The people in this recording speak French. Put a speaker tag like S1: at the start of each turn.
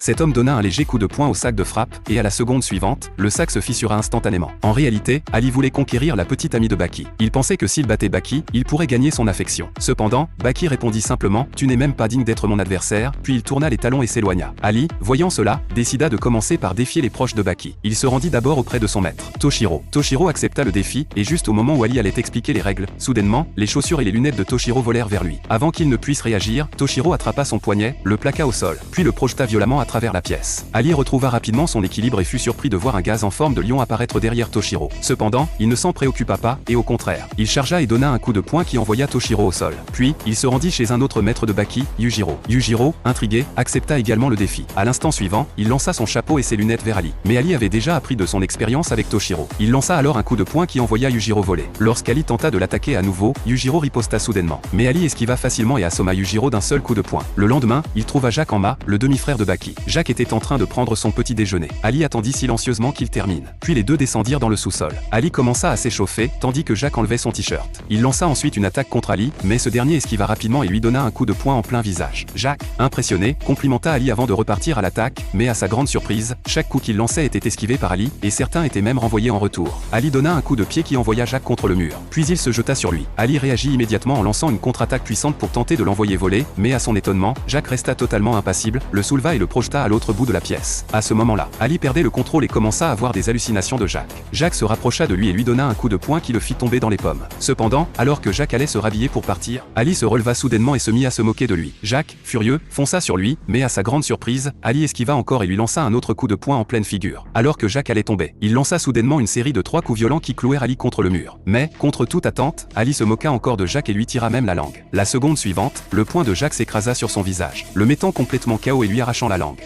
S1: Cet homme donna un léger coup de poing au sac de frappe, et à la seconde suivante, le sac se fissura instantanément. En réalité, Ali voulait conquérir la petite amie de Baki. Il pensait que s'il battait Baki, il pourrait gagner son affection. Cependant, Baki répondit simplement « Tu n'es même pas digne d'être mon adversaire », puis il tourna les talons et s'éloigna. Ali, voyant cela, décida de commencer par défier les proches de Baki. Il se rendit d'abord auprès de son maître, Toshiro. Toshiro accepta le défi, et juste au moment où Ali allait expliquer les règles, soudainement, les chaussures et les lunettes de Toshiro volèrent vers lui. Avant qu'il ne puisse réagir, Toshiro attrapa son poignet, le plaqua au sol, puis le projeta violemment à travers la pièce. Ali retrouva rapidement son équilibre et fut surpris de voir un gaz en forme de lion apparaître derrière Toshiro. Cependant, il ne s'en préoccupa pas, et au contraire, il chargea et donna un coup de poing qui envoya Toshiro au sol. Puis, il se rendit chez un autre maître de Baki, Yujiro. Yujiro, intrigué, accepta également le défi. À l'instant suivant, il lança son chapeau et ses lunettes vers Ali. Mais Ali avait déjà appris de son expérience avec Toshiro. Il lança alors un coup de poing qui envoya Yujiro voler. Lorsqu'Ali tenta de l'attaquer à nouveau, Yujiro riposta soudainement. Mais Ali esquiva facilement et assomma Yujiro d'un seul coup de poing. Le lendemain, il trouva Jacques en bas, le demi-frère de Baki. Jacques était en train de prendre son petit déjeuner. Ali attendit silencieusement qu'il termine. Puis les deux descendirent dans le sous-sol. Ali commença à s'échauffer, tandis que Jacques enlevait son t-shirt. Il lança ensuite une attaque contre Ali, mais ce dernier esquiva rapidement et lui donna un coup de poing en plein visage. Jacques, impressionné, complimenta Ali avant de repartir à l'attaque, mais à sa grande surprise, chaque coup qu'il lançait était esquivé par Ali, et certains étaient même renvoyés en retour. Ali donna un coup de pied qui envoya Jacques contre le mur. Puis il se jeta sur lui. Ali réagit immédiatement en lançant une contre-attaque puissante pour tenter de l'envoyer voler, mais à son étonnement, Jacques resta totalement impassible, le souleva et le projeta à l'autre bout de la pièce. À ce moment-là, Ali perdait le contrôle et commença à avoir des hallucinations de Jacques. Jacques se rapprocha de lui et lui donna un coup de poing qui le fit tomber dans les pommes. Cependant, alors que Jacques allait se rhabiller pour partir, Ali se releva soudainement et se mit à se moquer de lui. Jacques, furieux, fonça sur lui, mais à sa grande surprise, Ali esquiva encore et lui lança un autre coup de poing en pleine figure. Alors que Jacques allait tomber, il lança soudainement une série de 3 coups violents qui clouèrent Ali contre le mur. Mais, contre toute attente, Ali se moqua encore de Jacques et lui tira même la langue. La seconde suivante, le poing de Jacques s'écrasa sur son visage, le mettant complètement KO et lui arrachant la langue.